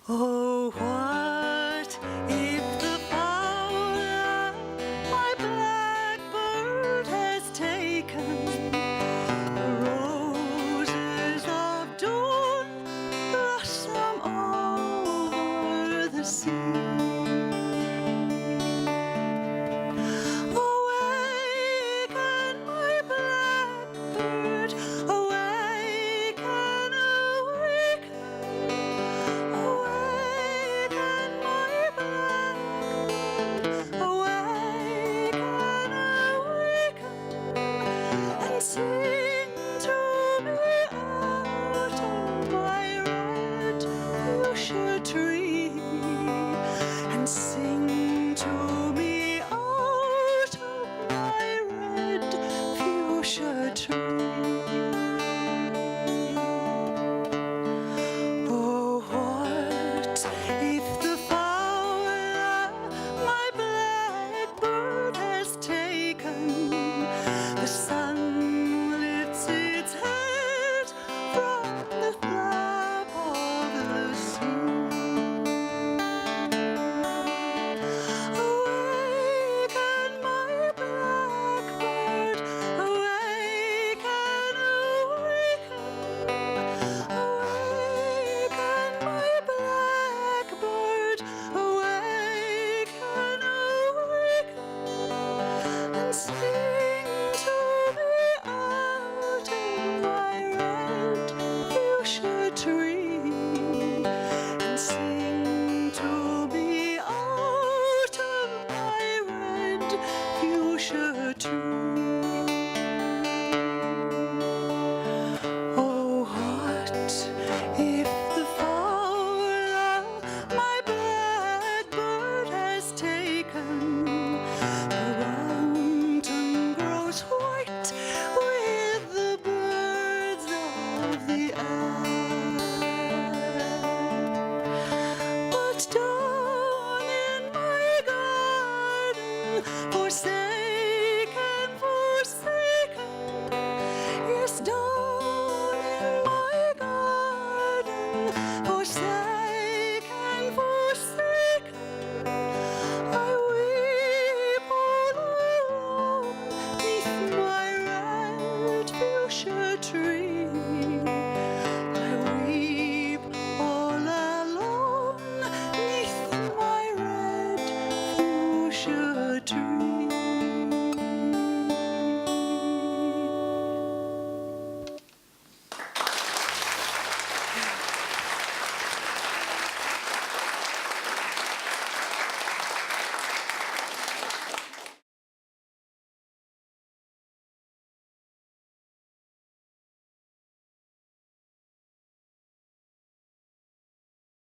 Oh, what if the fowler, my blackbird, has taken the roses of dawn, blossom over the sea? Awaken, my blackbird, awaken, awaken. Awaken, my blackbird, awaken, awaken, and sing to me out of my red fuchsia tree, and sing to me out of my red fuchsia tree. Oh, what if the fowler, my blackbird, has taken the sun lifts its head from the flap of the sea? Awaken, my blackbird, awaken, awaken. Awaken, my blackbird, awaken, awaken, and sing to me out of my red fuchsia tree, and sing to me out of my red fuchsia tree. Oh, what if the fowler, my blackbird, has taken the mountain grows white with the birds of the air, but down in my garden for